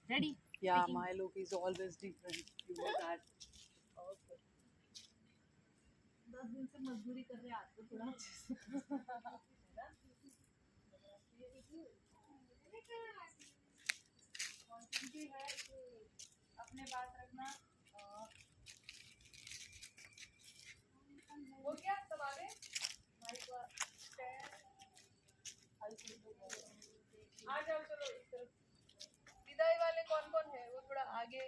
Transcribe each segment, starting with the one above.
Ready? Yeah, Speaking. my look is always different. You know that. Okay. 10 दिन से मजदूरी कर रहे आपको थोड़ा क्वांटिटी है कि अपने पास रखना। हो गया सब आ गए माइक आ जाओ चलो इस तरफ। विदाई वाले कौन कौन है वो थोड़ा आगे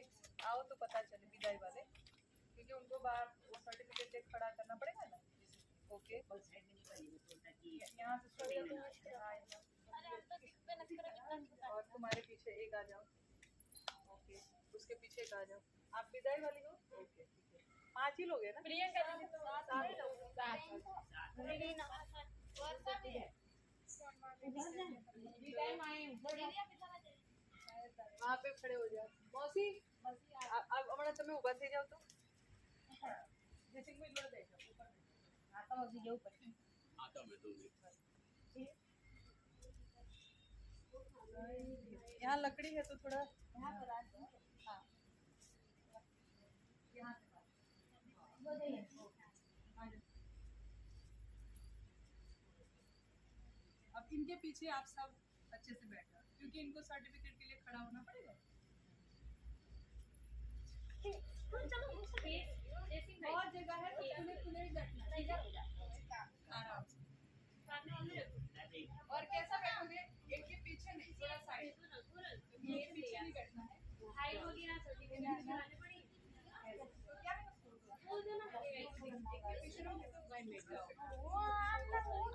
आओ तो पता चले विदाई वाले, क्योंकि उनको बाहर वो सर्टिफिकेट देख खड़ा करना पड़ेगा ना। ओके यहाँ से शुरू करते हैं। और तुम्हारे पीछे एक आ जाओ। ओके उसके पीछे एक आ जाओ। आप विदाई वाली हो? ओके ठीक है। 5 ही लोग हैं ना? प्रियंका जी तो 7 लोग। वहाँ पे खड़े हो जाओ। मौसी आप हमारा तुम्हें ऊपर से जाओ तो जैसे कोई लोग देखो ऊपर आता मौसी जाओ ऊपर आता मैं तो यहाँ लकड़ी है तो थोड़ा यहाँ पर आ जाओ। हाँ यहाँ से अब इनके पीछे आप सब अच्छे से बैठ जाओ, क्योंकि इनको सर्टिफिकेट के लिए खड़ा होना पड़ेगा। और जगह है तो खुले ही बैठना आराम से। और कैसा बैठोगे? एक के पीछे नहीं, थोड़ा साइड। ये पीछे नहीं बैठना है। हाइट होगी ना सर्टिफिकेट लगाने पड़ेगी। तो क्या है एक के पीछे रहोगे तो लाइन में जाओ।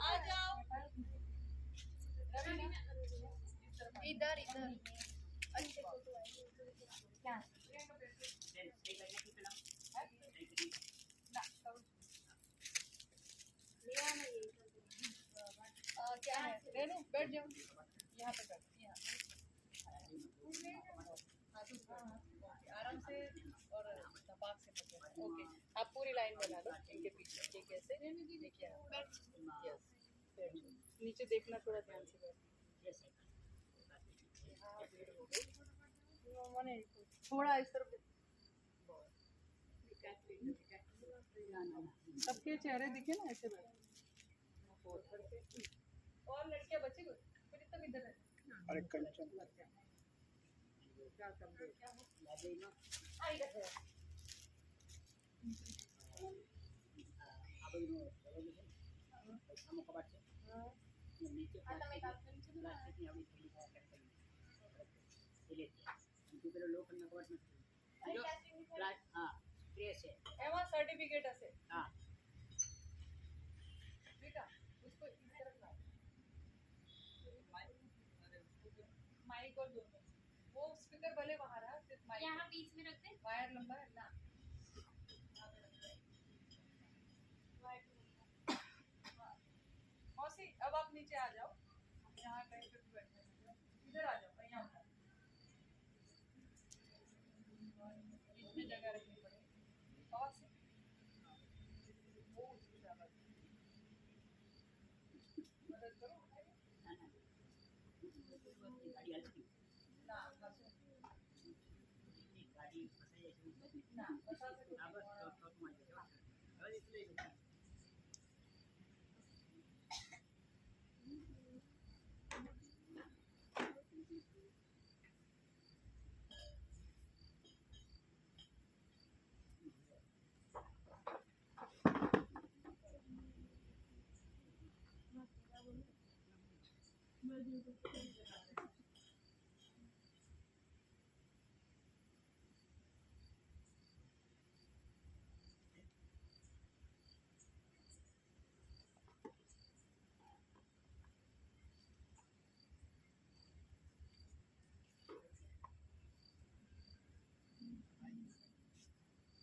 आ जाओ इधर इधर। अच्छे क्या क्या है रेनू बैठ जाओ यहाँ पे बैठ यहाँ आराम से और धपाक से बैठो। ओके आप पूरी लाइन बना लो इनके पीछे। ठीक है ऐसे देखिए यस नीचे देखना थोड़ा ध्यान से बैठ। थोड़ा इस तरफ सबके चेहरे दिखे ना ऐसे बैठ। और लड़कियां बची कुछ फिर तब इधर है। अरे कंचन क्या कर रहे क्या हो आई रखे एमा सर्टिफिकेट असे ठीक है उसको इस तरफ लाओ माइक और दोनों वो स्पीकर भले वहां रहा सिर्फ माइक यहाँ बीच में रखते हैं। वायर लंबा है ना मौसी अब आप नीचे आ जाओ यहाँ कहीं पे भी बैठे इधर आ जाओ यहाँ इसमें जगह रखनी पड़ेगी और से वो उसकी जगह मदद करो ना बस ना बता सकते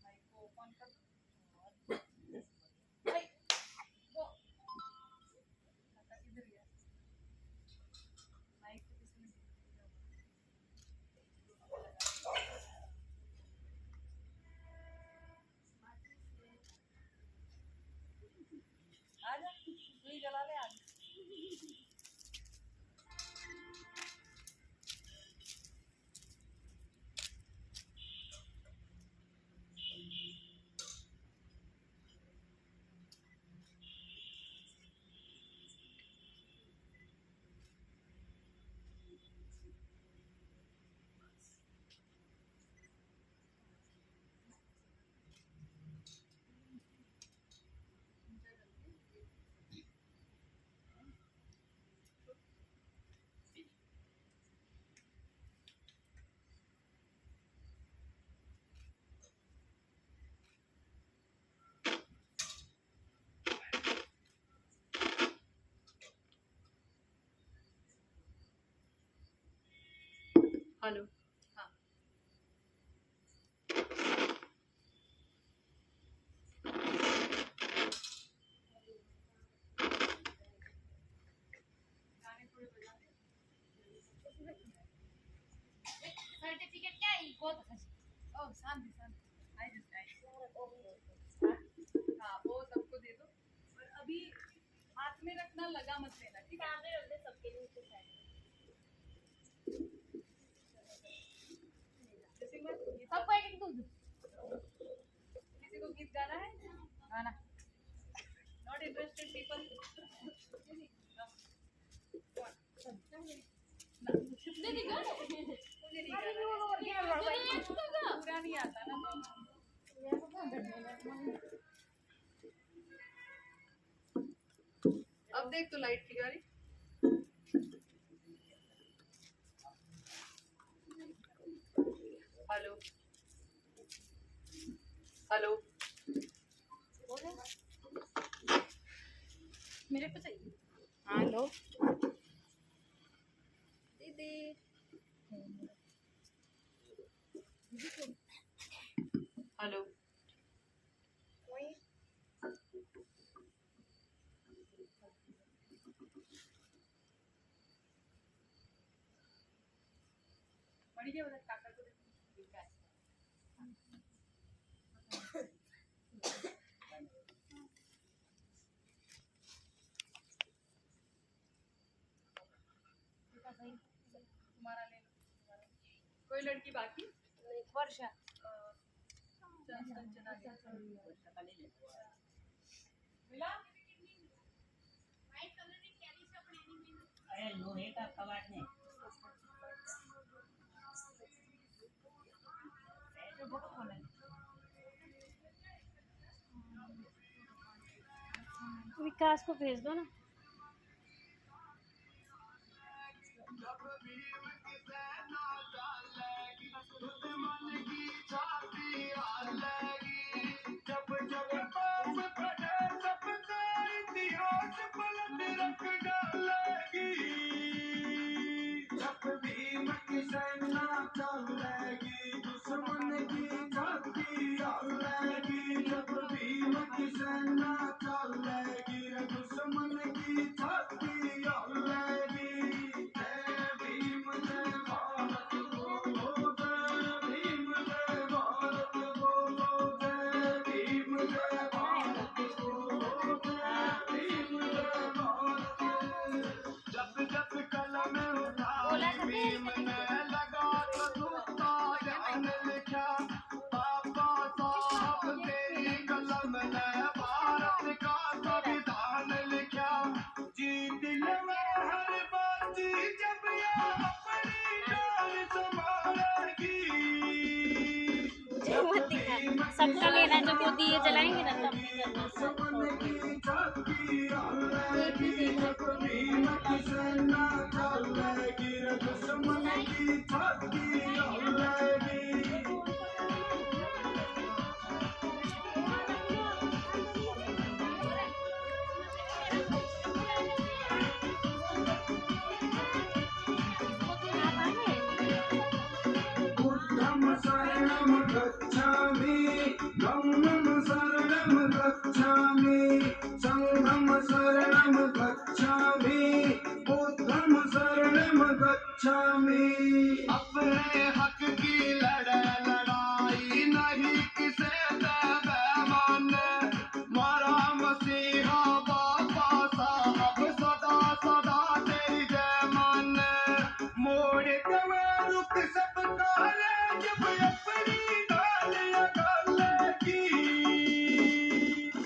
माइक को ओपन कर दो इधर माइक इस हेलो हाँ सर्टिफिकेट क्या है को तो ओह शांति आई जस्ट हाँ वो सबको दे दो और अभी हाथ में रखना लगा मत लेना ठीक है सामने रख दे सबके नीचे साइड जैसे मैं सबको एक एक दूध किसी को गीत गाना है गाना नॉट इंटरेस्टेड पीपल दे दे गा मुझे नहीं गाना पूरा नहीं आता ना अब देख तो लाइट की गाड़ी हेलो हेलो मेरे को चाहिए हेलो दीदी हेलो बड़ी क्या बता काका को तुम्हारा ले लो कोई लड़की बाकी वर्षा मिला व्हाइट कलर की कैरी से अपने एनिमी अरे लोहे का कबाड़ ने विकास को भेज दो ना सबका लेना जब वो दिए जलाएंगे ना तब भी अपने हक की लड़ाई नहीं किसे बेमान मारा मसीहा बाबा साहब सदा सदा तेरी जय मान मोड़ के रुख सबका जब अपनी गालियां गालेगी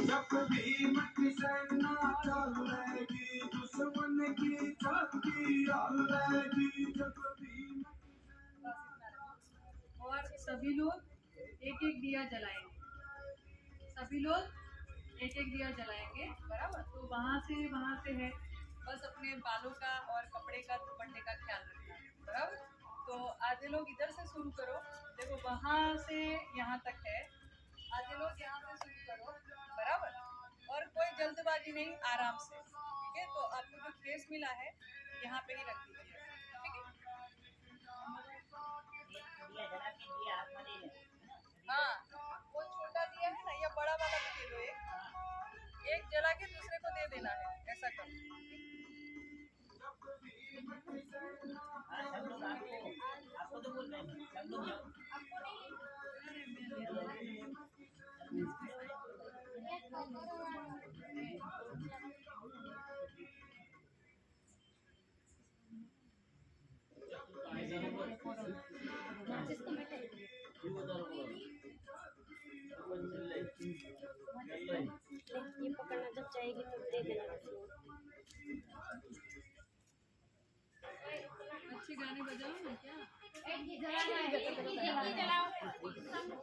जब भी मत सेना चलेगी दुश्मन की छाती डालेगी जब और सभी लोग एक एक दिया जलाएंगे सभी लोग एक एक दिया जलाएंगे बराबर तो वहाँ से है बस अपने बालों का और कपड़े का दुपट्टे का ख्याल रखना बराबर तो आधे लोग इधर से शुरू करो देखो वहाँ से यहाँ तक है आधे लोग यहाँ से शुरू करो बराबर और कोई जल्दबाजी नहीं आराम से ठीक है तो आपको जो खेस मिला है यहाँ पे ही रख दीजिए ठीक है सब लोग आपको तो बोल रहे हैं सब लोग जाओ। आपको नहीं ये पकड़ना जब चाहेगी तब दे देना। अच्छे गाने बजाओ ना क्या? एक ही जलाओ।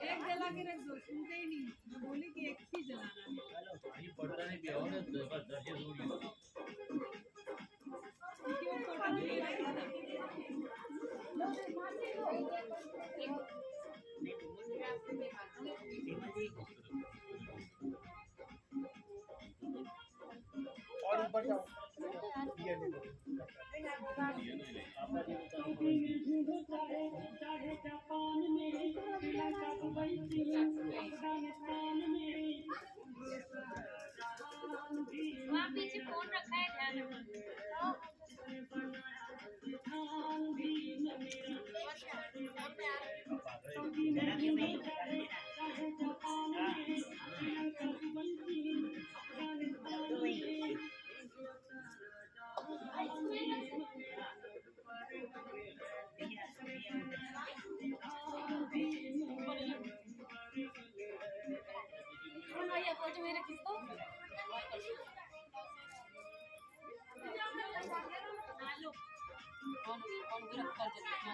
एक जला के रख दो, सुनते ही नहीं। मैं बोली कि एक ही जलाना है। क्यों फोटो नहीं आएगा ना? और ऊपर जाओ ये ले लो। वहाँ पीछे फोन रखा है, ध्यान रखो।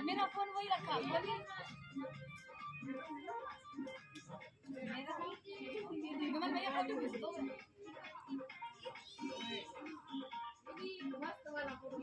मेरा फोन वही रखा, बोलिए। विमल भैया फोटो भेज दो। मस्त वाला फोटो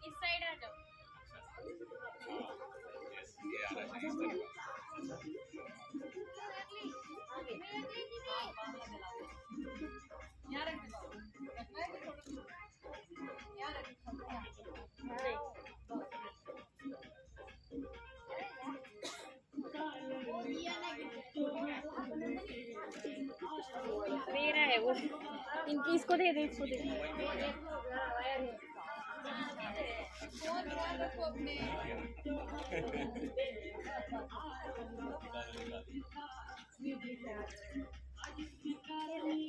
इस साइड आ जाओ। यहाँ रख दो। रखना है कि थोड़ा यहाँ रख मेरा है वो, इनकी इसको दे दे, इसको दे दे। फोन ध्यान रखो अपने।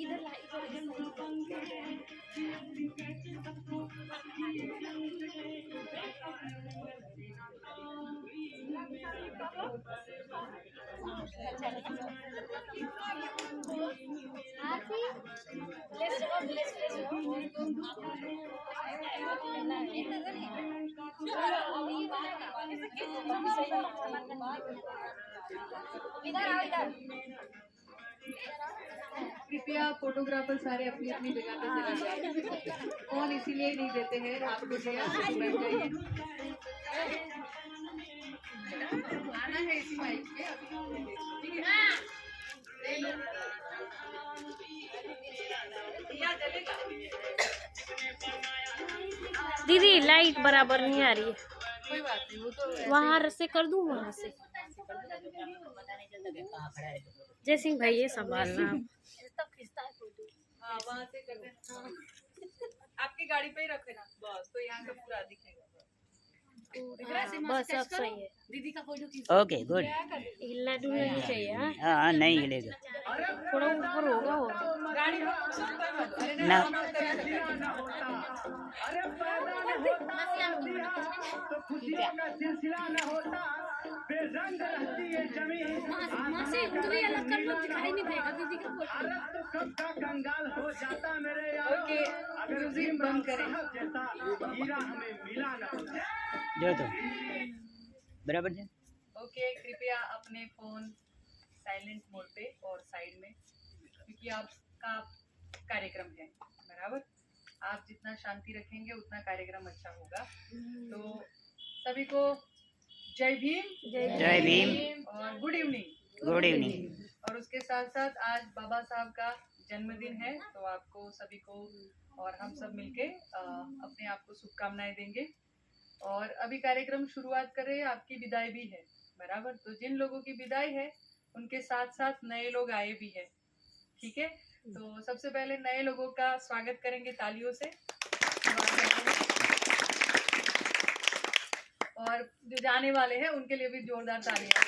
इधर ला, इधर आओ, इधर। कृपया फोटोग्राफर सारे अपनी अपनी जगह पे चले जाए। फोन इसीलिए नहीं देते हैं, आप कृपया बैठ जाइए। है इसी माइक पे अभी, ठीक है? ले लो। दिया जलेगा। दीदी लाइट बराबर नहीं आ रही है, कोई बात नहीं, वो तो वहां से कर दूं, वहां से। जय सिंह भाई ये संभालना। हाँ वहाँ से कर देना। आपकी गाड़ी पे ही रखे ना बस, तो यहाँ का पूरा दिखेगा। बस अब सही है। दीदी का फोटो खींच। Okay good. हिलना डुलना नहीं चाहिए। हाँ हाँ नहीं हिलेगा। थोड़ा ऊपर होगा वो तो। गाड़ी में सुन कोई मत। अरे ना। तो खुशियों का सिलसिला न होता, बेरंग रहती है जमीन। अरब तो कब का कंगाल हो जाता मेरे यार। ओके, म्यूजिक बंद करें। जैसा हीरा हमें मिला न होता। जो तो बराबर है। ओके, कृपया अपने फोन साइलेंट मोड पे और साइड में, क्योंकि आपका कार्यक्रम है, बराबर। आप जितना शांति रखेंगे उतना कार्यक्रम अच्छा होगा। तो सभी को जय भीम, जय भीम, और गुड इवनिंग। Good evening. और उसके साथ साथ आज बाबा साहब का जन्मदिन है, तो आपको सभी को और हम सब मिलके अपने आप को शुभकामनाएं देंगे। और अभी कार्यक्रम शुरुआत कर रहे हैं, आपकी विदाई भी है, बराबर। तो जिन लोगों की विदाई है उनके साथ साथ नए लोग आए भी है, ठीक है। तो सबसे पहले नए लोगों का स्वागत करेंगे तालियों से, और जो जाने वाले हैं उनके लिए भी जोरदार तालियां।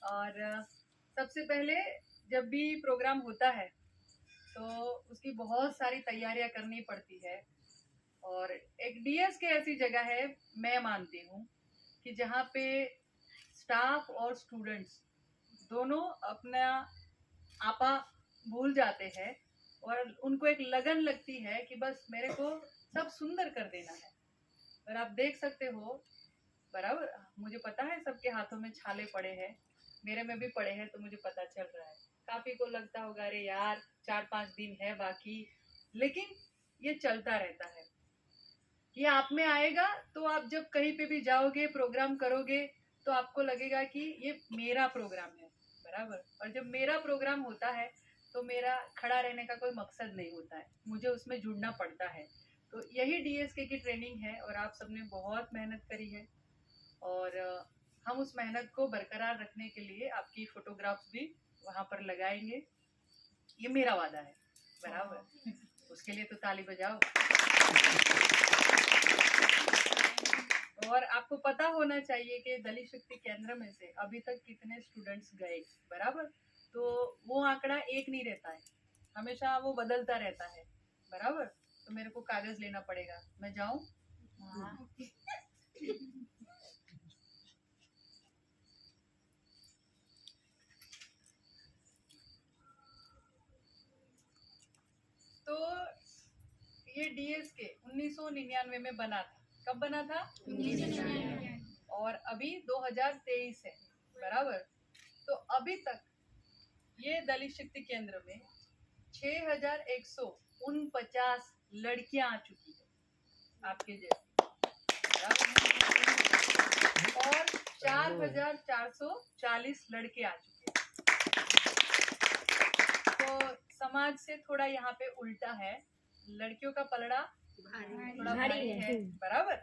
और सबसे पहले जब भी प्रोग्राम होता है तो उसकी बहुत सारी तैयारियां करनी पड़ती है। और एक डीएस के ऐसी जगह है, मैं मानती हूँ, कि जहाँ पे स्टाफ और स्टूडेंट्स दोनों अपना आपा भूल जाते हैं और उनको एक लगन लगती है कि बस मेरे को सब सुंदर कर देना है। और आप देख सकते हो, बराबर, मुझे पता है सबके हाथों में छाले पड़े हैं, मेरे में भी पड़े हैं, तो मुझे पता चल रहा है। काफी को लगता होगा अरे यार 4-5 दिन है बाकी, लेकिन ये चलता रहता है। ये आप में आएगा तो आप जब कहीं पे भी जाओगे, प्रोग्राम करोगे, तो आपको लगेगा कि ये मेरा प्रोग्राम है, बराबर। और जब मेरा प्रोग्राम होता है तो मेरा खड़ा रहने का कोई मकसद नहीं होता है, मुझे उसमें जुड़ना पड़ता है। तो यही डीएसके की ट्रेनिंग है और आप सबने बहुत मेहनत करी है, और हम उस मेहनत को बरकरार रखने के लिए आपकी फोटोग्राफ्स भी वहाँ पर लगाएंगे, ये मेरा वादा है, बराबर। उसके लिए तो ताली बजाओ। और आपको पता होना चाहिए कि दलित शक्ति केंद्र में से अभी तक कितने स्टूडेंट्स गए, बराबर। तो वो आंकड़ा एक नहीं रहता है, हमेशा वो बदलता रहता है, बराबर। तो मेरे को कागज लेना पड़ेगा, मैं जाऊं? तो ये डीएसके 1999 में बना था। कब बना था? 1999। और अभी 2023 है, बराबर। तो अभी तक ये दलित शक्ति केंद्र में 6149 लड़कियां आ चुकी है आपके जैसे, और 4440 लड़के आ चुके हैं। तो समाज से थोड़ा यहाँ पे उल्टा है, लड़कियों का पलड़ा थोड़ा भारी है, बराबर।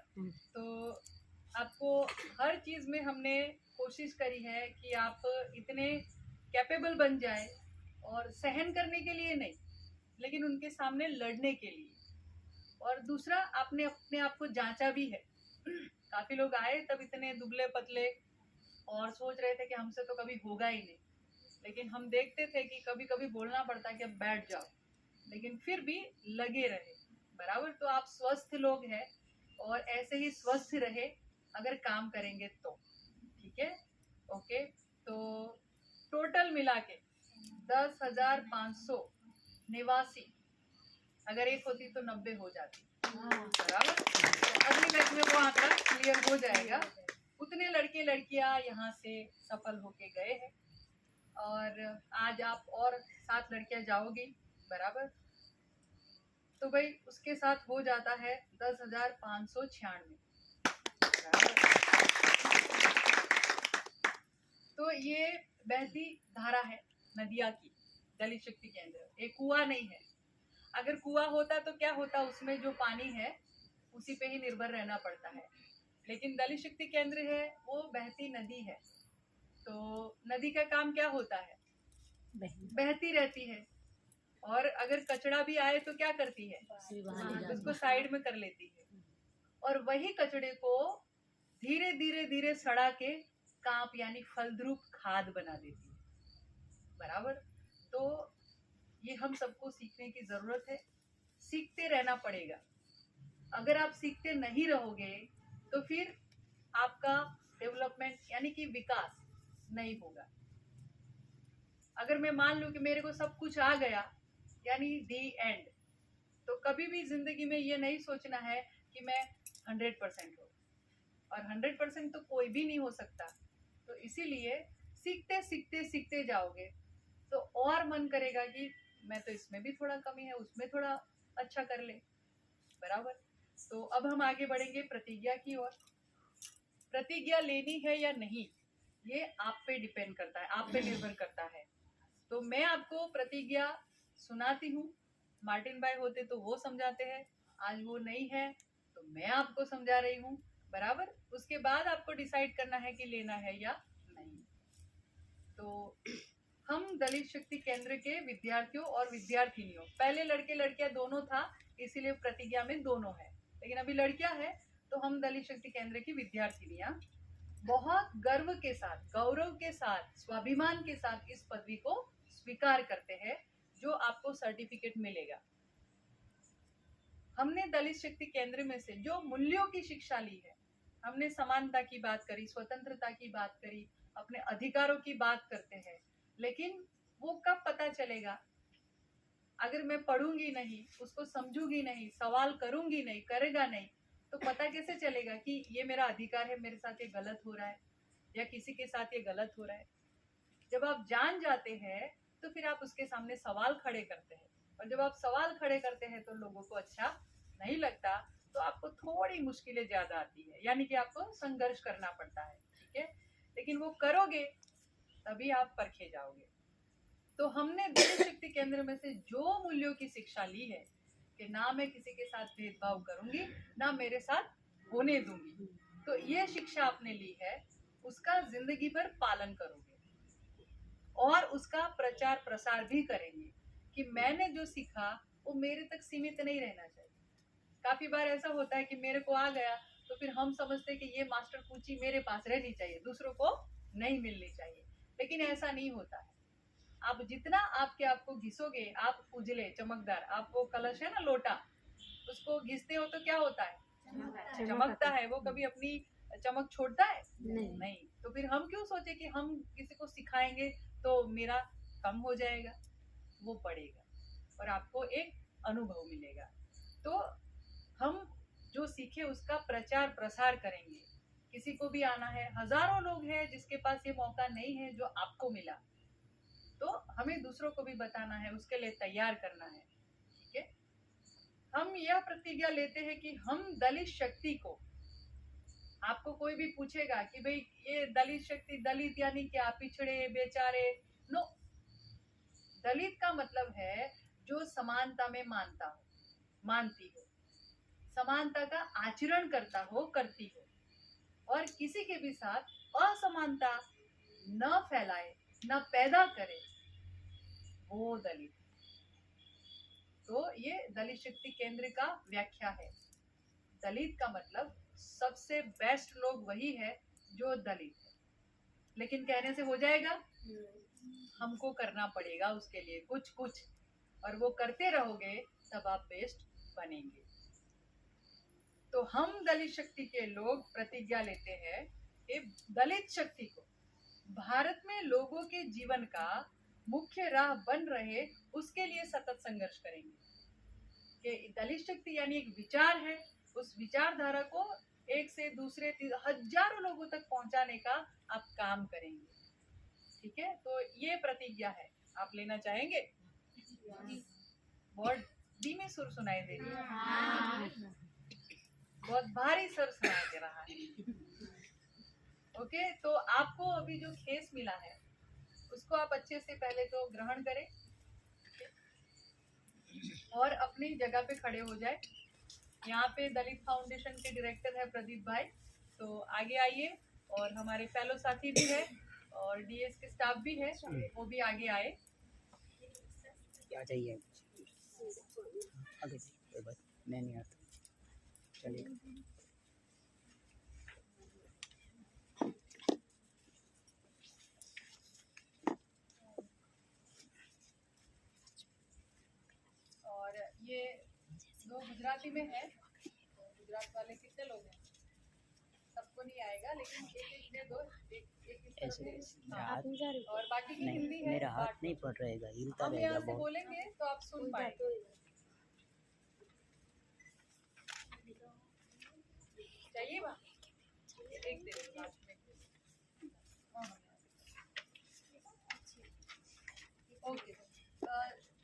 तो आपको हर चीज में हमने कोशिश करी है कि आप इतने कैपेबल बन जाए, और सहन करने के लिए नहीं, लेकिन उनके सामने लड़ने के लिए। और दूसरा, आपने अपने आप को जांचा भी है। काफी लोग आए तब इतने दुबले पतले और सोच रहे थे कि हमसे तो कभी होगा ही नहीं, लेकिन हम देखते थे कि कभी कभी बोलना पड़ता कि अब बैठ जाओ, लेकिन फिर भी लगे रहे, बराबर। तो आप स्वस्थ लोग हैं और ऐसे ही स्वस्थ रहे अगर काम करेंगे तो, ठीक है। ओके, तो टोटल मिला के 10,500 निवासी, अगर एक होती तो 90 हो जाती, बराबर। तो अगली बैच में वो आंकड़ा क्लियर हो जाएगा। उतने लड़के लड़कियां यहाँ से सफल होके गए हैं, और आज आप और 7 लड़कियां जाओगी, बराबर। तो भाई उसके साथ हो जाता है 10,596, बराबर। तो ये बहती धारा है नदिया की, दलित शक्ति केंद्र। एक कुआं नहीं है। अगर कुआं होता तो क्या होता, उसमें जो पानी है उसी पे ही निर्भर रहना पड़ता है। लेकिन दलित शक्ति केंद्र है वो बहती नदी है। तो नदी का काम क्या होता है, बहती रहती है। और अगर कचरा भी आए तो क्या करती है, उसको साइड में कर लेती है। और वही कचड़े को धीरे धीरे धीरे सड़ा के कांप यानी फलद्रुप खाद बना देती है, बराबर। तो ये हम सबको सीखने की जरूरत है, सीखते रहना पड़ेगा। अगर आप सीखते नहीं रहोगे तो फिर आपका डेवलपमेंट यानी कि विकास नहीं होगा। अगर मैं मान लूं कि मेरे को सब कुछ आ गया यानी दी एंड, तो कभी भी जिंदगी में ये नहीं सोचना है कि मैं 100% हूँ, और 100% तो कोई भी नहीं हो सकता। तो इसीलिए सीखते सीखते सीखते जाओगे तो और मन करेगा कि मैं तो इसमें भी थोड़ा कमी है, उसमें थोड़ा अच्छा कर ले, बराबर। तो अब हम आगे बढ़ेंगे प्रतिज्ञा की ओर। प्रतिज्ञा लेनी है या नहीं ये आप पे डिपेंड करता है, आप पे निर्भर करता है। तो मैं आपको प्रतिज्ञा सुनाती हूँ। मार्टिन भाई होते तो वो समझाते हैं, आज वो नहीं है तो मैं आपको समझा रही हूँ, बराबर। उसके बाद आपको डिसाइड करना है कि लेना है या नहीं। तो हम दलित शक्ति केंद्र के विद्यार्थियों और विद्यार्थिनियों, पहले लड़के लड़कियां दोनों था इसीलिए प्रतिज्ञा में दोनों है, लेकिन अभी लड़कियां है तो हम दलित शक्ति केंद्र की विद्यार्थिनियां बहुत गर्व के साथ, गौरव के साथ, स्वाभिमान के साथ इस पदवी को स्वीकार करते हैं जो आपको सर्टिफिकेट मिलेगा। हमने दलित शक्ति केंद्र में से जो मूल्यों की शिक्षा ली है, हमने समानता की बात करी, स्वतंत्रता की बात करी, अपने अधिकारों की बात करते हैं, लेकिन वो कब पता चलेगा, अगर मैं पढ़ूंगी नहीं, उसको समझूंगी नहीं, सवाल करूंगी नहीं, करेगा नहीं, तो पता कैसे चलेगा कि ये मेरा अधिकार है, मेरे साथ ये गलत हो रहा है या किसी के साथ ये गलत हो रहा है। जब आप जान जाते हैं तो फिर आप उसके सामने सवाल खड़े करते हैं, और जब आप सवाल खड़े करते हैं तो लोगों को अच्छा नहीं लगता, तो आपको थोड़ी मुश्किलें ज्यादा आती है, यानी कि आपको संघर्ष करना पड़ता है, ठीक है। लेकिन वो करोगे तभी आप परखे जाओगे। तो हमने दलित शक्ति केंद्र में से जो मूल्यों की शिक्षा ली है कि ना मैं किसी के साथ भेदभाव करूंगी, ना मेरे साथ होने दूंगी, तो ये शिक्षा आपने ली है, उसका जिंदगी भर पालन करोगे और उसका प्रचार प्रसार भी करेंगे कि मैंने जो सीखा वो मेरे तक सीमित नहीं रहना चाहिए। काफी बार ऐसा होता है कि मेरे को आ गया तो फिर हम समझते हैं कि ये मास्टर पूंजी मेरे पास रहनी चाहिए, दूसरों को नहीं मिलनी चाहिए, लेकिन ऐसा नहीं होता है। आप जितना आपके आप को घिसोगे, आप उजले चमकदार, आप वो कलश है ना लोटा, उसको घिसते हो तो क्या होता है, चमकता है। वो कभी अपनी चमक छोड़ता है नहीं। तो फिर हम क्यों सोचे कि हम किसी को सिखाएंगे तो मेरा कम हो जाएगा, वो बढ़ेगा और आपको एक अनुभव मिलेगा। तो हम जो सीखे उसका प्रचार प्रसार करेंगे। किसी को भी आना है, हजारों लोग हैं जिसके पास ये मौका नहीं है जो आपको मिला, तो हमें दूसरों को भी बताना है, उसके लिए तैयार करना है, ठीक है। हम यह प्रतिज्ञा लेते हैं कि हम दलित शक्ति को, आपको कोई भी पूछेगा कि भाई ये दलित शक्ति, दलित यानी क्या, पिछड़े बेचारे, नो। दलित का मतलब है जो समानता में मानता हो, मानती हो, समानता का आचरण करता हो, करती हो, और किसी के भी साथ असमानता न फैलाए, न पैदा करे, वो दलित। तो ये दलित शक्ति केंद्र का व्याख्या है। दलित का मतलब सबसे बेस्ट लोग वही है जो दलित है। लेकिन कहने से हो जाएगा, हमको करना पड़ेगा उसके लिए कुछ कुछ, और वो करते रहोगे तब आप बेस्ट बनेंगे। तो हम दलित शक्ति के लोग प्रतिज्ञा लेते हैं कि दलित शक्ति को भारत में लोगों के जीवन का मुख्य राह बन रहे, उसके लिए सतत संघर्ष करेंगे। कि दलित शक्ति यानी एक विचार है, उस विचारधारा को एक से दूसरे हजारों लोगों तक पहुंचाने का आप काम करेंगे, ठीक है। तो ये प्रतिज्ञा है, आप लेना चाहेंगे? बहुत धीमे सुर सुनाई दे रही है, बहुत भारी सुर सुनाई दे रहा है। ओके, तो आपको अभी जो खेस मिला है उसको आप अच्छे से पहले तो ग्रहण करें और अपनी जगह पे खड़े हो जाए। यहाँ पे दलित फाउंडेशन के डायरेक्टर है प्रदीप भाई, तो आगे आइए। और हमारे फेलो साथी भी है और डीएस के स्टाफ भी है, वो भी आगे आए। क्या चाहिए आगे कोई बात मैं नहीं आता चलिए। और ये दो गुजराती में है, तो गुजरात वाले कितने लोग हैं? सबको नहीं आएगा, लेकिन एक एक में दो एक एक ऐसे मेरा हाँ, हाथ और बाकी की नहीं हिंदी है। मेरा हाथ नहीं पड़ रहेगा, हिलता हम रहेगा यहाँ से बहुत। बोलेंगे तो आप सुन पाएंगे। चाहिए वहाँ एक दे दो लास्ट में। ओके,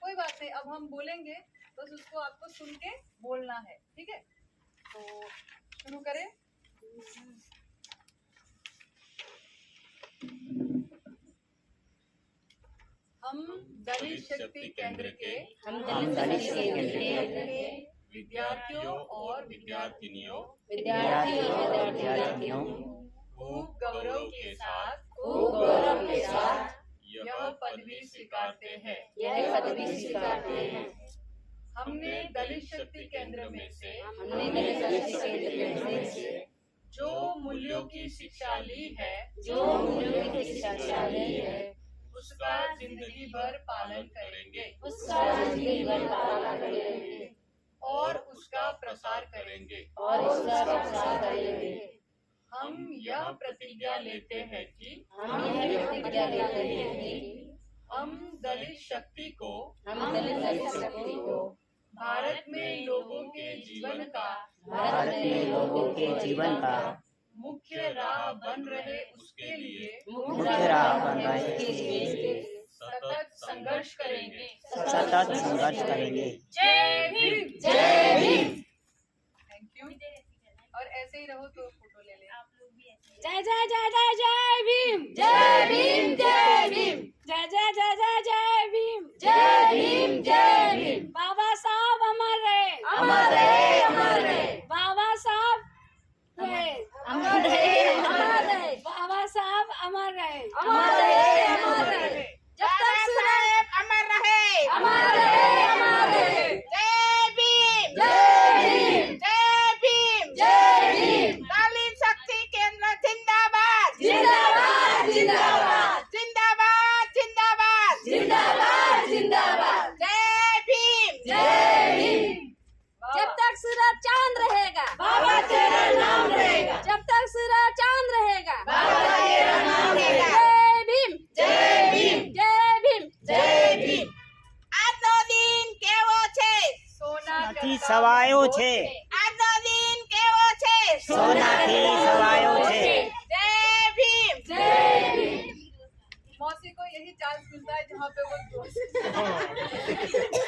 कोई बात नहीं, अब हम बोलेंगे बस उसको आपको सुन के बोलना है, ठीक है? तो शुरू करें। हम दलित शक्ति केंद्र के विद्यार्थियों और विद्यार्थिनियों खूब गौरव के साथ यह पदवी स्वीकारते हैं। हमने दलित शक्ति केंद्र में से जो मूल्यों की शिक्षा ली है उसका जिंदगी भर पालन करेंगे और उसका प्रसार करेंगे। हम यह प्रतिज्ञा लेते हैं कि हम दलित शक्ति को भारत में लोगों के जीवन का मुख्य राह बन रहे उसके लिए सतत संघर्ष करेंगे। जय भीम। Thank you. और ऐसे ही रहो तो फोटो ले लें। जय जय जय जय जय भीम, जय भीम, जय भीम, जय जय जय जय जय भीम, जय भीम, जय भीम। बाबा साहब अमर रहे, अमर रहे, अमर रहे। बाबा साहब रहे, अमर रहे, अमर रहे। बाबा साहब अमर रहे, अमर रहे, अमर रहे। जब तक साहब अमर रहे, अमर रहे, अमर रहे। जय भीम, जय भीम, जय भीम, जय भीम। दलित शक्ति केंद्र जिंदाबाद, जिंदाबाद, जिंदाबाद, जिंदाबाद, जिंदाबाद, जिंदाबाद, जिंदाबाद। जय भीम, जय भीम। जब तक सूरज चांद रहेगा बाबा तेरा नाम रहेगा, जब तक सूरज चांद रहेगा बाबा तेरा नाम रहेगा। जय भीम, जय भीम, जय भीम, जय भीम। આજનો દિન કેવો છે? સોનાથી સવાયો છે, આજનો દિન કેવો છે? સોનાથી સવાયો છે। जय भीम, जय भीम। मौसी को यही चांस मिलता है जहाँ पे वो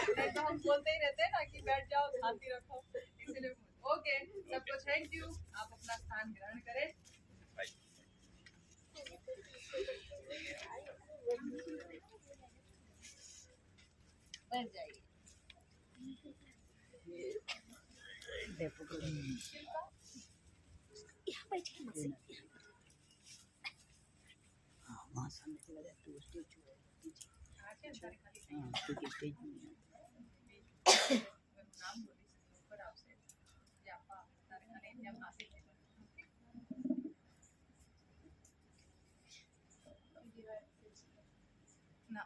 नहीं तो हम बोलते ही रहते हैं ना कि बैठ जाओ शांति रखो, इसलिए। ओके, सबको थैंक यू। आप अपना स्थान ग्रहण करें। बैठ जाइए। वहाँ सामने चला जाए तो स्टेज हाँ क्योंकि स्टेज नहीं है। नाम बोली ऊपर आपसे या आपा सारे खाने या मासे ना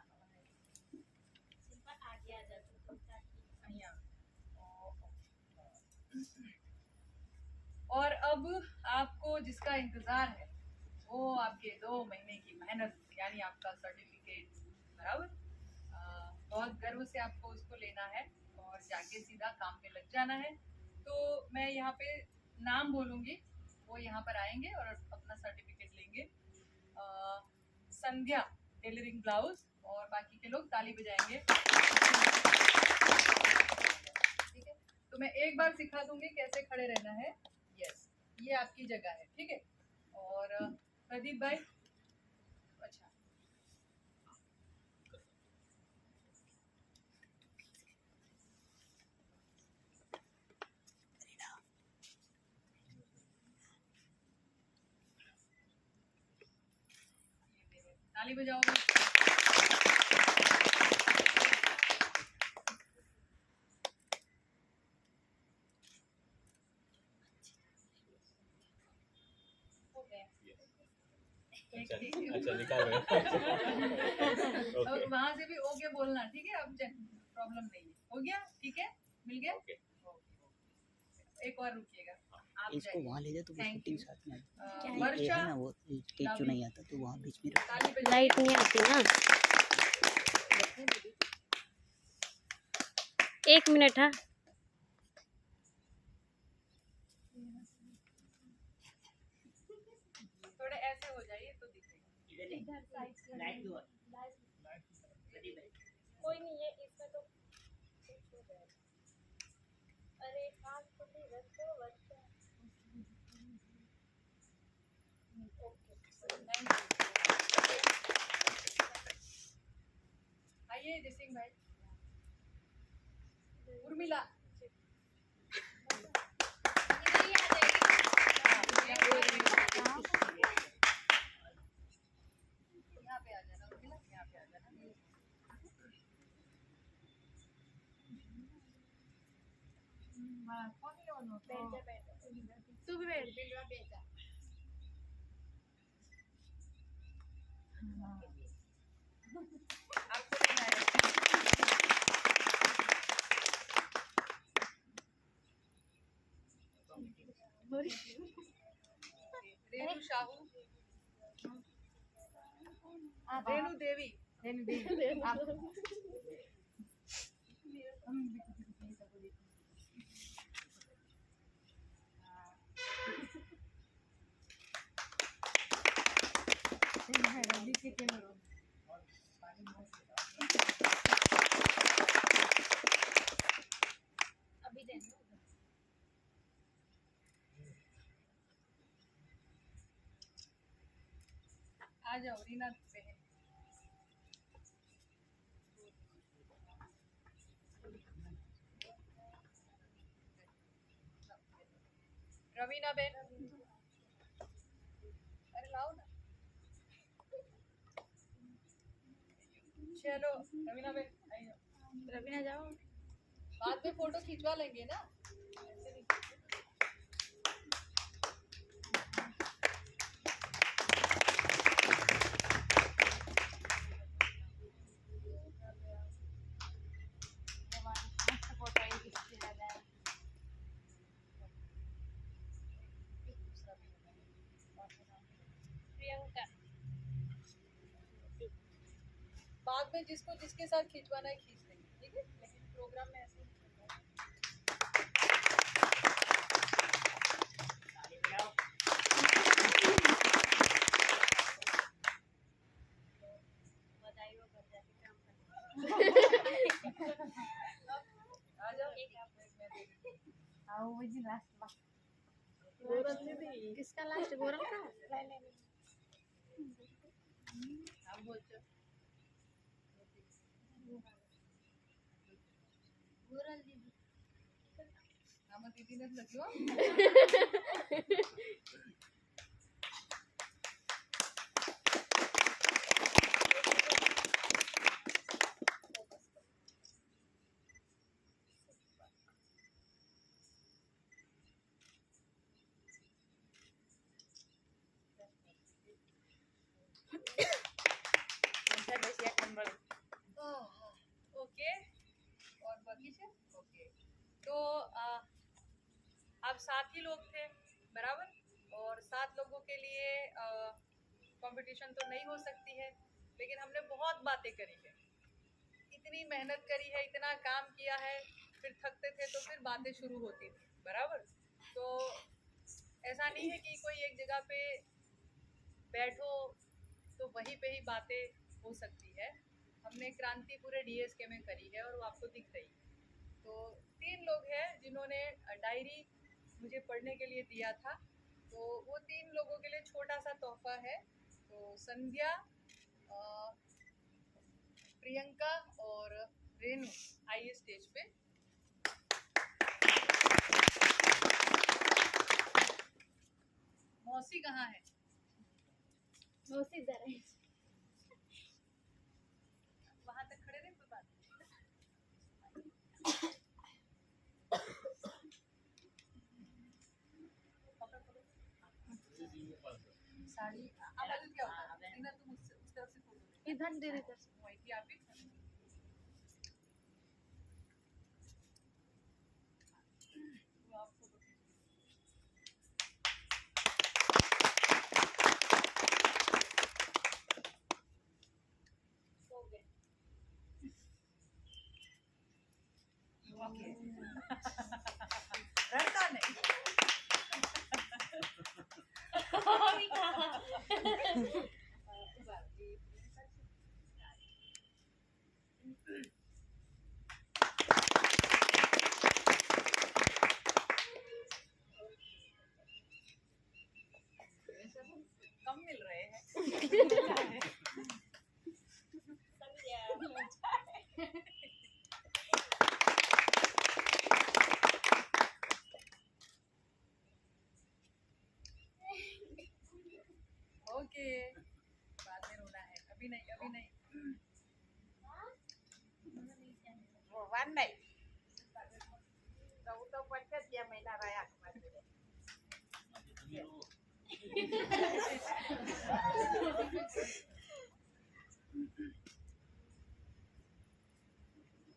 और अब आपको जिसका इंतजार है वो आपके 2 महीने की मेहनत यानी आपका सर्टिफिकेट, बराबर। बहुत गर्व से आपको उसको लेना है और जाके सीधा काम पे लग जाना है। तो मैं यहाँ पे नाम बोलूँगी, वो यहाँ पर आएंगे और अपना सर्टिफिकेट लेंगे। संध्या टेलरिंग ब्लाउज, और बाकी के लोग ताली बजाएंगे, ठीक है? तो मैं एक बार सिखा दूंगी कैसे खड़े रहना है। यस, ये आपकी जगह है, ठीक है? और प्रदीप भाई अच्छा ताली बजाओ अच्छा निकाल रहे और वहां से भी ओके बोलना ठीक है अब प्रॉब्लम नहीं है हो गया ठीक है मिल गया Okay. एक और रुकिएगा आप इसको वहाँ ले जाए तो वो Thank शूटिंग you. साथ में ये वर्षा है ना वो स्टेचू नहीं आता तो वहाँ बीच में रखो। ताली बजाओ। लाइट नहीं आती ना 1 मिनट हाँ थोड़े ऐसे हो जाइए तो दिखेगा इधर नहीं लाइट दो प्रदीप भाई कोई नहीं है इसमें तो अरे हाथ तो भी रख दो बच्चा आइए जयसिंह भाई उर्मिला इधर ही आ जाएगी यहाँ पे आ जाना उर्मिला यहाँ पे आ जाना हाँ कौन है वो तू भी बैठ बिलवा बेटा आपको नहीं आया रेणु साहू रेणु देवी अभी देना आ जाओ रीना बहन रवीना बहन अरे लाओ ना चलो रवीना बहन आइए रवीना जाओ बाद में फोटो खिंचवा लेंगे ना ऐसे नहीं। प्रियंका बाद में जिसको जिसके साथ खिंचवाना है खींच लेंगे ठीक है लेकिन प्रोग्राम में ऐसे नहीं करना है। ताली बजाओ बधाई हो कर जाके काम कर आ जाओ एक आप मैं दे देती हूँ। आओ वो जी लास्ट किसका लास्ट गोरल का आप बोलते गोरल दीदी हम दीदीनेच लग्यो ओके और बाकी से ओके तो आप 7 ही लोग थे बराबर और 7 लोगों के लिए कंपटीशन तो नहीं हो सकती है लेकिन हमने बहुत बातें करी है इतनी मेहनत करी है इतना काम किया है फिर थकते थे तो फिर बातें शुरू होती थी बराबर तो ऐसा नहीं है कि कोई एक जगह पे बैठो तो वहीं पे ही बातें हो सकती है हमने क्रांति पूरे डीएसके में करी है और वो आपको दिख रही है तो 3 लोग हैं जिन्होंने डायरी मुझे पढ़ने के लिए दिया था तो वो 3 लोगों के लिए छोटा सा तोहफा है। तो संध्या, प्रियंका और रेनू आइए स्टेज पे। मौसी कहाँ है? मौसी जरा वहां तक खड़े रहे, कोई बात नहीं। साड़ी अब क्या होता है? तुम उस तरफ से फोटो ले। इधर दे इधर वही थी आप ही। वो आप फोटो हो गए। ओके। डरता नहीं। अभी कहाँ? कम मिल रहे हैं। ओके, बाद में रोना है, अभी नहीं, अभी नहीं। वन नहीं तो पटक दिया महीना रहा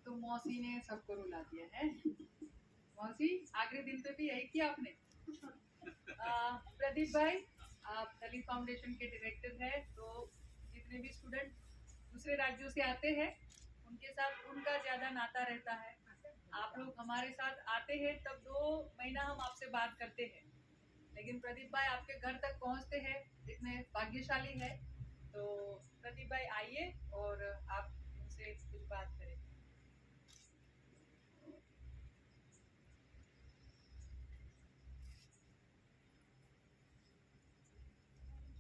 तो मौसी ने सबको रुला दिया है। मौसी, आखिरी दिन पे भी यही किया आपने। प्रदीप भाई, आप दलित फाउंडेशन के डायरेक्टर हैं, तो जितने भी स्टूडेंट दूसरे राज्यों से आते हैं उनके साथ उनका ज्यादा नाता रहता है। आप लोग हमारे साथ आते हैं तब 2 महीना हम आपसे बात करते हैं, लेकिन प्रदीप भाई आपके घर तक पहुंचते हैं, इतने भाग्यशाली है। तो प्रदीप भाई आइए और आप उनसे कुछ बात करें।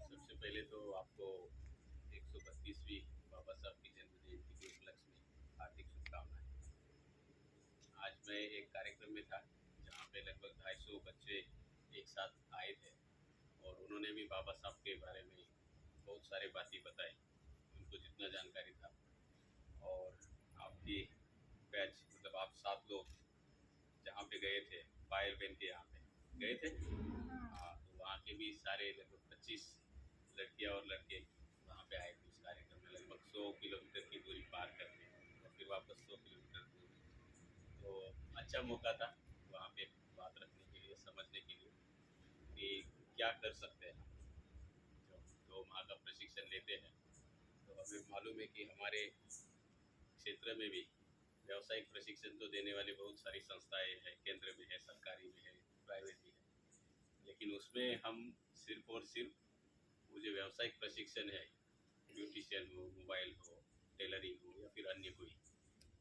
सबसे पहले तो आपको 132वीं बाबा साहब की जन्म जयंती के उपलक्ष्य में हार्दिक शुभकामनाएं। आज मैं एक कार्यक्रम में था जहाँ पे लगभग 250 बच्चे एक साथ आए थे और उन्होंने भी बाबा साहब के बारे में बहुत सारी बातें बताई, उनको जितना जानकारी था। और आपकी बैच मतलब आप 7 लोग जहाँ पे गए थे, पायल बहन के यहाँ पे गए थे, तो वहाँ के भी सारे लगभग 25 लड़कियाँ और लड़के वहाँ पे आए थे। उस कार्यक्रम में लगभग 100 किलोमीटर की दूरी पार करके और फिर वापस 100 किलोमीटर दूर। तो अच्छा मौका था वहाँ पे बात रखने के लिए, समझने के लिए कि क्या कर सकते हैं। जब 2 माह का प्रशिक्षण लेते हैं तो हमें मालूम है कि हमारे क्षेत्र में भी व्यावसायिक प्रशिक्षण तो देने वाली बहुत सारी संस्थाएं हैं, केंद्र में है, सरकारी में है, प्राइवेट भी है, लेकिन उसमें हम सिर्फ और सिर्फ वो जो व्यावसायिक प्रशिक्षण है, ब्यूटिशियन हो, मोबाइल हो, टेलरिंग हो या फिर अन्य कोई,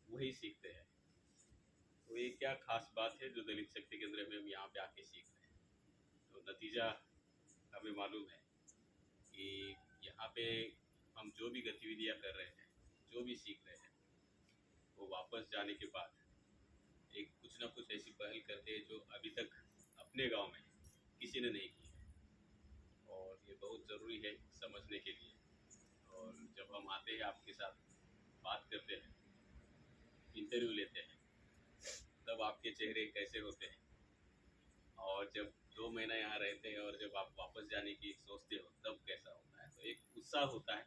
वही सीखते हैं। तो ये क्या खास बात है जो दलित शक्ति केंद्र में हम यहाँ पे आके सीख रहे हैं। तो नतीजा हमें मालूम है कि यहाँ पे हम जो भी गतिविधियाँ कर रहे हैं, जो भी सीख रहे हैं, वो वापस जाने के बाद एक कुछ ना कुछ ऐसी पहल करते हैं जो अभी तक अपने गांव में किसी ने नहीं की है, और ये बहुत ज़रूरी है समझने के लिए। और जब हम आते हैं आपके साथ बात करते हैं, इंटरव्यू लेते हैं, तब आपके चेहरे कैसे होते हैं, और जब 2 महीना यहाँ रहते हैं और जब आप वापस जाने की सोचते हो तब कैसा होता है। तो एक उत्साह होता है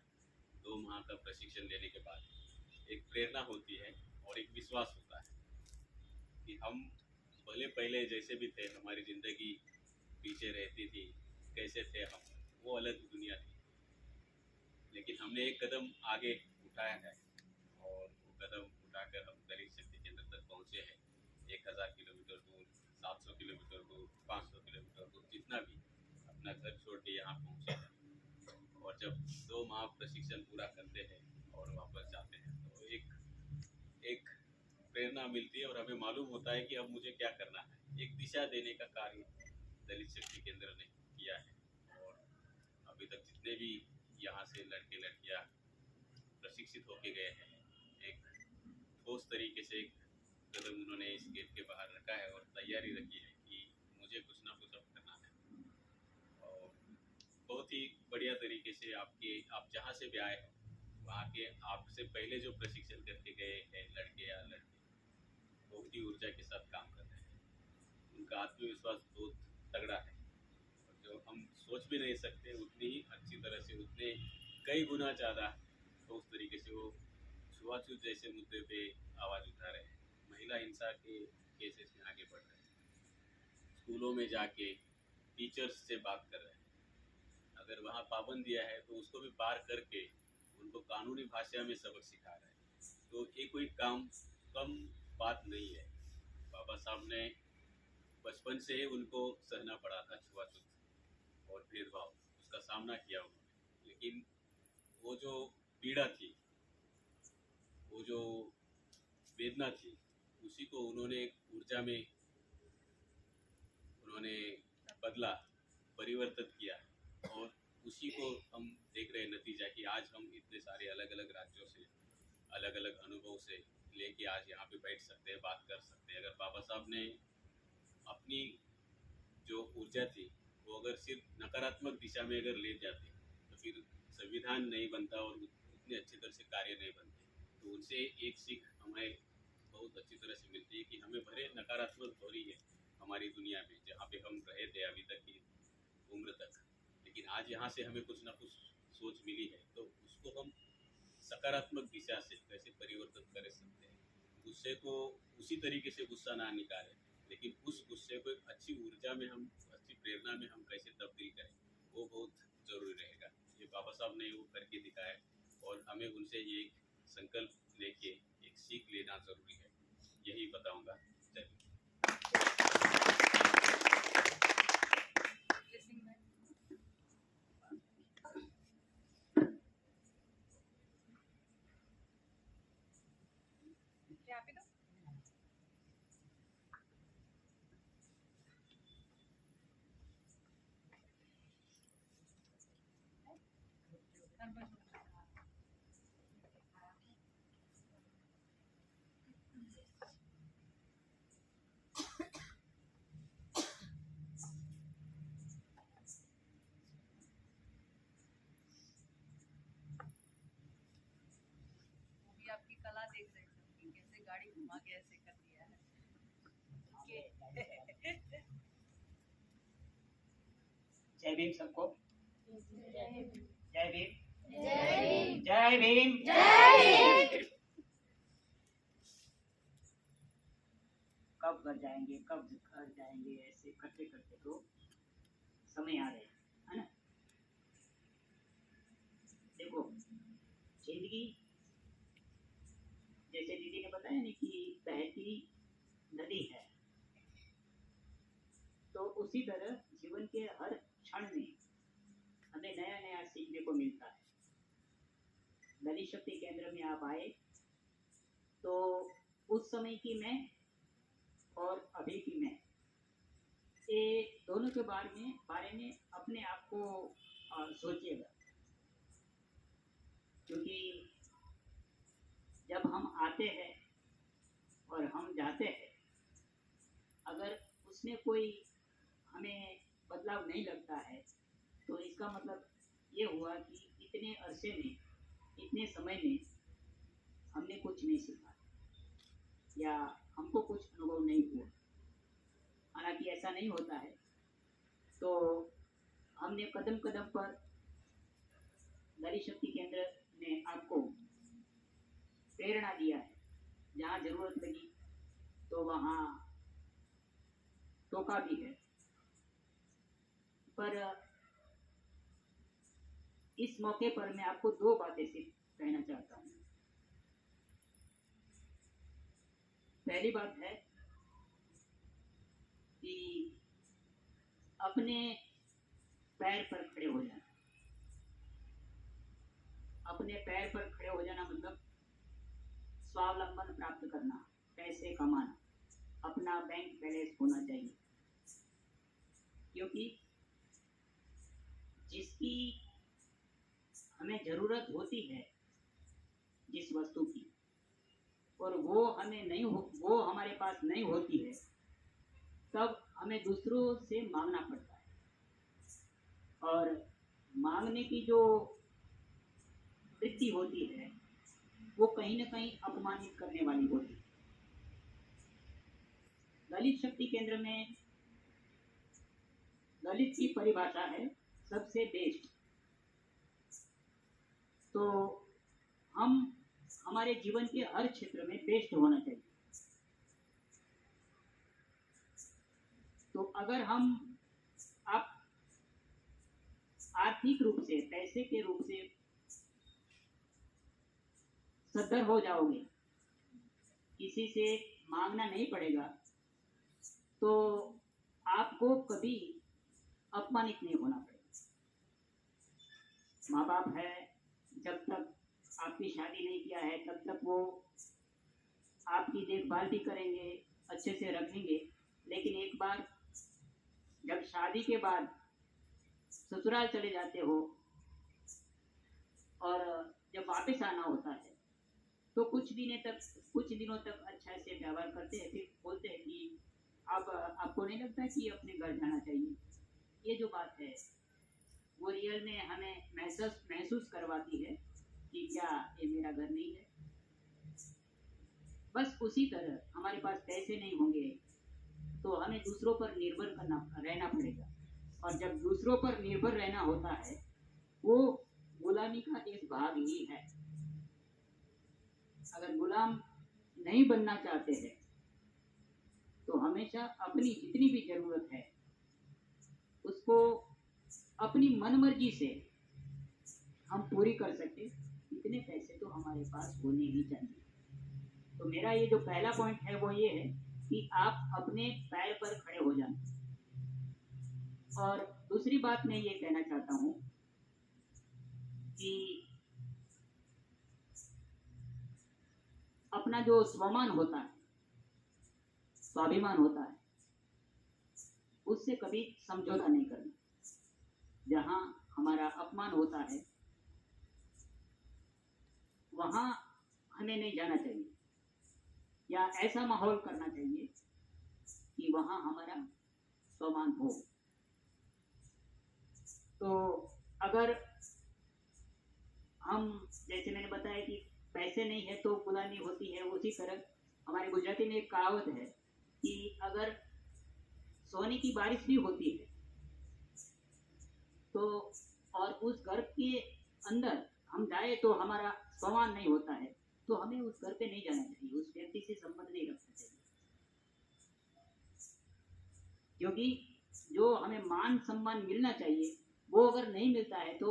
2 माह का प्रशिक्षण लेने के बाद, एक प्रेरणा होती है और एक विश्वास होता है कि हम भले पहले जैसे भी थे, हमारी ज़िंदगी पीछे रहती थी, कैसे थे हम, वो अलग दुनिया थी, लेकिन हमने एक कदम आगे उठाया है और वो कदम उठाकर हम दलित शक्ति केंद्र तक पहुँचे हैं। 1000 किलोमीटर दूर, 700 किलोमीटर दूर, 500 किलोमीटर दूर, जितना भी अपना घर छोड़ के यहाँ पहुँचे हैं। और जब 2 माह प्रशिक्षण पूरा करते हैं और वापस जाते हैं तो एक प्रेरणा मिलती है और हमें मालूम होता है कि अब मुझे क्या करना है। एक दिशा देने का कार्य दलित शक्ति केंद्र ने किया है। और अभी तक जितने भी यहाँ से लड़के लड़कियाँ प्रशिक्षित होके गए हैं, एक ठोस तरीके से एक कदम उन्होंने इस गेट के बाहर रखा है और तैयारी रखी है कि मुझे कुछ ना कुछ अब करना है। और बहुत ही बढ़िया तरीके से आप जहाँ से भी आए हो वहाँ के आपसे पहले जो प्रशिक्षण करके गए हैं लड़के या लड़की, बहुत ही ऊर्जा के साथ काम कर रहे हैं। उनका आत्मविश्वास बहुत तगड़ा है, जो हम सोच भी नहीं सकते उतनी ही अच्छी तरह से, उतने कई गुना ज़्यादा तो उस तरीके से वो छुआछूत जैसे मुद्दे पे आवाज़ उठा रहे हैं। महिला हिंसा के केसेस में आगे बढ़ रहे हैं, स्कूलों में जाके टीचर्स से बात कर रहे हैं। अगर वहाँ पाबंदियाँ है तो उसको भी पार करके उनको कानूनी भाषा में सबक सिखा रहे हैं। तो ये कोई कम बात नहीं है। बाबा साहब ने बचपन से ही उनको सहना पड़ा था छुआछूत और भेदभाव, उसका सामना किया उन्होंने। लेकिन वो जो पीड़ा थी, वो जो वेदना थी, उसी को उन्होंने ऊर्जा में उन्होंने बदला, परिवर्तित किया। और उसी को हम देख रहे हैं नतीजा कि आज हम इतने सारे अलग अलग राज्यों से, अलग अलग अनुभव से लेके आज यहाँ पे बैठ सकते हैं, बात कर सकते हैं। अगर बाबा साहब ने अपनी जो ऊर्जा थी वो अगर सिर्फ नकारात्मक दिशा में अगर ले जाते तो फिर संविधान नहीं बनता और उतनी अच्छी तरह से कार्य नहीं बनते। तो उनसे एक सीख हमें बहुत अच्छी तरह से मिलती है कि हमें भले नकारात्मक हो रही है हमारी दुनिया में जहाँ पे हम रहे थे अभी तक की उम्र तक, लेकिन आज यहाँ से हमें कुछ ना कुछ सोच मिली है, तो उसको हम सकारात्मक दिशा से कैसे परिवर्तित कर सकते हैं। गुस्से को उसी तरीके से गुस्सा ना निकालें, लेकिन उस गुस्से को एक अच्छी ऊर्जा में, हम अच्छी प्रेरणा में हम कैसे तब्दील करें, वो बहुत ज़रूरी रहेगा। ये बाबा साहब ने वो करके दिखाया और हमें उनसे ये संकल्प लेके एक सीख लेना ज़रूरी है, यही बताऊँगा। वो भी आपकी कला देख रहे थे कि कैसे गाड़ी घुमा के ऐसे कर दिया है। जय भीम सबको। जय भीम। जय भीम जय भीम। जय भीम। कब घर जाएंगे, कब घर जाएंगे, ऐसे करते करते तो समय आ रहे है ना। देखो जिंदगी जैसे दीदी ने बताया ना कि बहती नदी है, तो उसी तरह जीवन के हर क्षण में हमें नया नया सीखने को मिलता है। नारी शक्ति केंद्र में आप आए तो उस समय की मैं और अभी की मैं, ये दोनों के बारे में अपने आप को सोचिएगा, क्योंकि जब हम आते हैं और हम जाते हैं, अगर उसमें कोई हमें बदलाव नहीं लगता है तो इसका मतलब ये हुआ कि इतने अरसे में, इतने समय में हमने कुछ नहीं सीखा या हमको कुछ अनुभव नहीं हुआ। हालांकि ऐसा नहीं होता है, तो हमने कदम कदम पर नारी शक्ति केंद्र ने आपको प्रेरणा दिया है। जहाँ जरूरत लगी तो वहाँ टोका भी है, पर इस मौके पर मैं आपको दो बातें सिर्फ कहना चाहता हूँ। पहली बात है कि अपने पैर पर खड़े हो जाना। अपने पैर पर खड़े हो जाना मतलब स्वावलंबन प्राप्त करना, पैसे कमाना, अपना बैंक बैलेंस होना चाहिए। क्योंकि जिसकी हमें ज़रूरत होती है, जिस वस्तु की, और वो वो हमारे पास नहीं होती है, तब हमें दूसरों से मांगना पड़ता है। और मांगने की जो वृत्ति होती है वो कहीं न कहीं अपमानित करने वाली होती है। दलित शक्ति केंद्र में दलित की परिभाषा है सबसे बेस्ट। तो हम हमारे जीवन के हर क्षेत्र में बेस्ट होना चाहिए। तो अगर आप आर्थिक रूप से, पैसे के रूप से सद्धर हो जाओगे, किसी से मांगना नहीं पड़ेगा, तो आपको कभी अपमानित नहीं होना पड़ेगा। माँ बाप है, जब तक आपकी शादी नहीं किया है तब तक वो आपकी देखभाल भी करेंगे, अच्छे से रखेंगे। लेकिन एक बार जब शादी के बाद ससुराल चले जाते हो और जब वापस आना होता है तो कुछ दिनों तक अच्छा से व्यवहार करते हैं, फिर बोलते हैं कि अब आपको नहीं लगता कि अपने घर जाना चाहिए। ये जो बात है वो रियल में हमें महसूस करवाती है कि क्या ये मेरा घर नहीं है। बस उसी तरह हमारे पास पैसे नहीं होंगे तो हमें दूसरों पर निर्भर रहना पड़ेगा। और जब दूसरों पर निर्भर रहना होता है वो गुलामी का एक भाग ही है। अगर गुलाम नहीं बनना चाहते हैं तो हमेशा अपनी जितनी भी जरूरत है उसको अपनी मनमर्जी से हम पूरी कर सकते। इतने पैसे तो हमारे पास होने ही चाहिए। तो मेरा ये जो पहला पॉइंट है वो ये है कि आप अपने पैर पर खड़े हो जाएं। और दूसरी बात मैं ये कहना चाहता हूँ कि अपना जो स्वाभिमान होता है उससे कभी समझौता नहीं करना। जहाँ हमारा अपमान होता है वहाँ हमें नहीं जाना चाहिए, या ऐसा माहौल करना चाहिए कि वहाँ हमारा सम्मान हो। तो अगर हम, जैसे मैंने बताया कि पैसे नहीं है तो गुलामी होती है, उसी तरह हमारे गुजराती में एक कहावत है कि अगर सोने की बारिश भी होती है तो और उस घर के अंदर हम जाए तो हमारा सम्मान नहीं होता है तो हमें उस घर पे नहीं जाना चाहिए, उस व्यक्ति से संबंध नहीं रखना चाहिए। क्योंकि जो हमें मान सम्मान मिलना चाहिए वो अगर नहीं मिलता है तो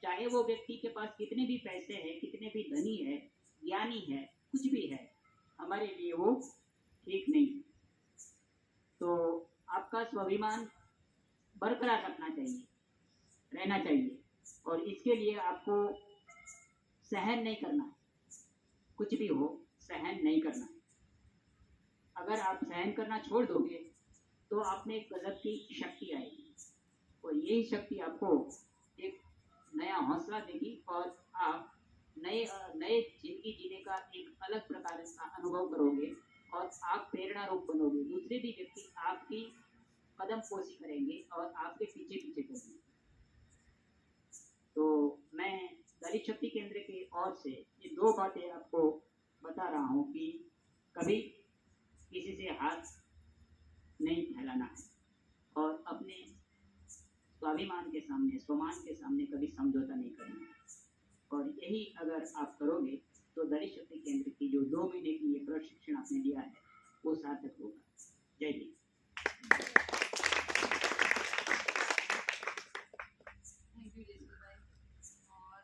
चाहे वो व्यक्ति के पास कितने भी पैसे हैं, कितने भी धनी है, ज्ञानी है, कुछ भी है, हमारे लिए वो ठीक नहीं है। तो आपका स्वाभिमान बरकरार रखना चाहिए, रहना चाहिए। और इसके लिए आपको सहन नहीं करना है, कुछ भी हो सहन नहीं करना है। अगर आप सहन करना छोड़ दोगे तो आप में एक गजब की शक्ति आएगी और यही शक्ति आपको एक नया हौसला देगी और आप नए जिंदगी जीने का एक अलग प्रकार का अनुभव करोगे और आप प्रेरणा रूप बनोगे। दूसरे भी व्यक्ति आपकी कदम पोसी करेंगे और आपके पीछे करेंगे। तो मैं दलित शक्ति केंद्र की ओर से ये दो बातें आपको बता रहा हूँ कि कभी किसी से हाथ नहीं फैलाना है और अपने स्वाभिमान के सामने, स्वमान के सामने कभी समझौता नहीं करना है। और यही अगर आप करोगे तो दलित शक्ति केंद्र की जो 2 महीने की ये प्रशिक्षण आपने लिया है वो सार्थक होगा। जय हिंद। थैंक यू जयश्री भाई। और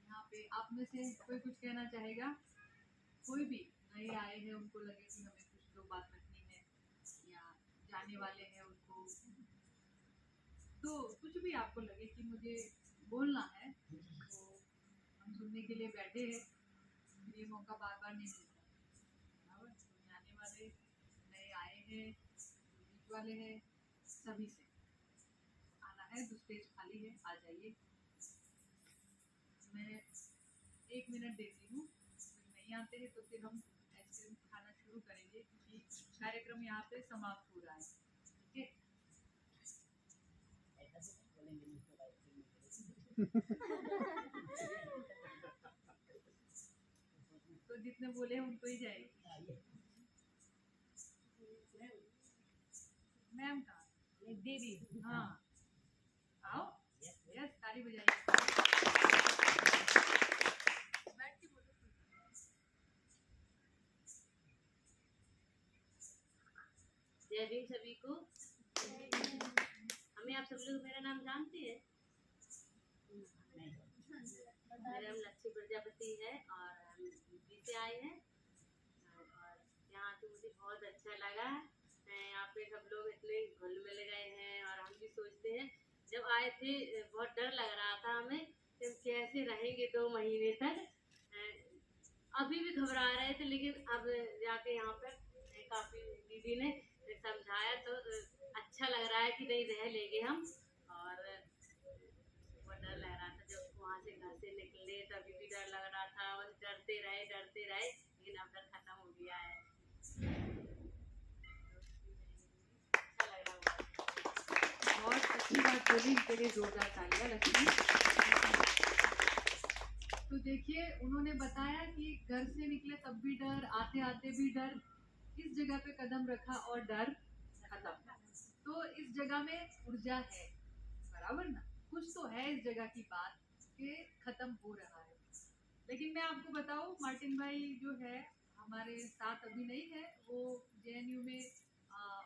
यहाँ पे आप में से कोई कुछ कहना चाहेगा? कोई भी नए आए हैं उनको लगे कि हमें कुछ तो बात रखनी है, या जाने वाले हैं उनको, तो कुछ भी आपको लगे कि मुझे बोलना है, तो हम सुनने के लिए बैठे हैं। ये मौका बार बार नहीं मिलता, बराबर? तो जाने वाले, नए आए हैं, बीच वाले हैं, सभी से आना है। है तो स्टेज खाली है, आ जाइए। मैं 1 मिनट देती हूँ, नहीं आते हैं तो फिर हम आइसक्रीम खाना शुरू करेंगे क्योंकि कार्यक्रम यहाँ पे समाप्त हो रहा है। ठीक है, तो जितने बोले उनको ही जाएगी। मैम कहाँ? दीदी। हाँ, आओ। यस, ताली बजाइए। बैठ के बोलो। जय भीम सभी को। हमें आप सब लोग मेरा नाम जानते हैं? मेरा नाम लक्ष्मी प्रजापति है और हम यूपी से आए हैं और यहाँ तो मुझे बहुत अच्छा लगा। यहाँ पे सब लोग इतने घुल मिल गए हैं और हम भी सोचते हैं, जब आए थे बहुत डर लग रहा था हमें कि हम कैसे रहेंगे 2 महीने तक। अभी भी घबरा रहे थे, लेकिन अब जाके यहाँ पर काफ़ी दीदी ने समझाया तो अच्छा लग रहा है कि नहीं रह लेंगे हम। और बहुत डर लग रहा था जब वहाँ से घर से निकले, तभी भी डर लग रहा था, बस डरते रहे, लेकिन अब डर खत्म हो गया है। अच्छा लग रहा है। बहुत अच्छी बात बोली, इनके लिए जोरदार तालियां लक्ष्मी। तो देखिए, उन्होंने बताया कि घर से निकले तब भी डर, आते आते भी डर, इस जगह पे कदम रखा और डर खत्म। तो इस जगह में ऊर्जा है, बराबर ना? कुछ तो है इस जगह की बात कि खत्म हो रहा है। लेकिन मैं आपको बताऊं, मार्टिन भाई जो है हमारे साथ अभी नहीं है, वो जेएनयू में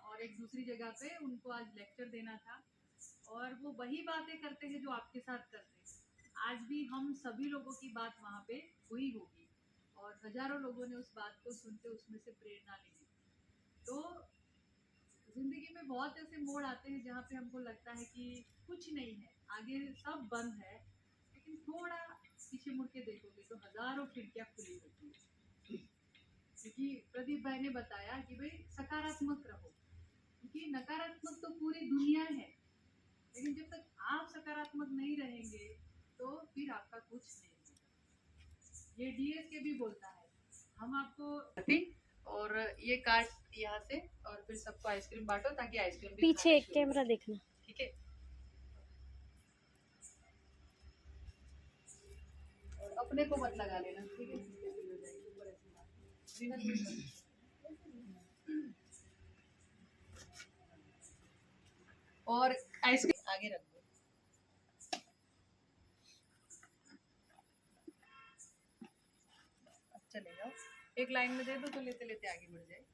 और एक दूसरी जगह पे उनको आज लेक्चर देना था और वो वही बातें करते हैं जो आपके साथ करते हैं। आज भी हम सभी लोगों की बात वहाँ पे हुई होगी और हजारों लोगों ने उस बात को सुनते उसमें से प्रेरणा ली। तो जिंदगी में बहुत ऐसे मोड़ आते हैं जहाँ पे हमको लगता है कि कुछ नहीं है, आगे सब बंद है, लेकिन थोड़ा पीछे मुड़ के देखोगे तो हजारों खिड़कियाँ खुली होती है। क्योंकि प्रदीप भाई ने बताया कि भाई सकारात्मक रहो, क्योंकि नकारात्मक तो पूरी दुनिया है, लेकिन जब तक आप सकारात्मक नहीं रहेंगे तो फिर आपका कुछ नहीं होगा। ये डीएस के भी बोलता है। हम आपको और ये काट यहाँ से और फिर सबको आइसक्रीम बांटो ताकि आइसक्रीम भी पीछे एक कैमरा देखना। ठीक है। और अपने को मत लगा लेना, ठीक है? और आइसक्रीम आगे रख दो। चले जाओ, एक लाइन में दे दो तो लेते लेते आगे बढ़ जाए।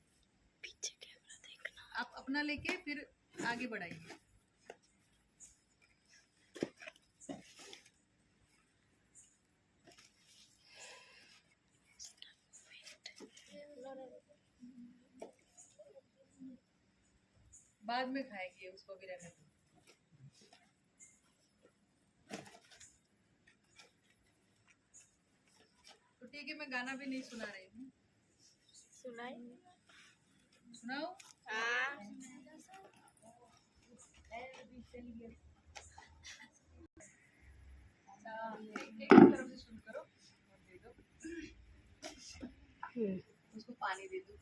पीछे कैमरा देखना। आप अपना लेके फिर आगे बढ़ाइए। बाद में खाएंगे, उसको भी रहने दो। तो ठीक है, मैं गाना भी नहीं सुना रही हूँ। सुनाओ। एक तरफ से शुरू करो और दे दो। उसको पानी दे दो।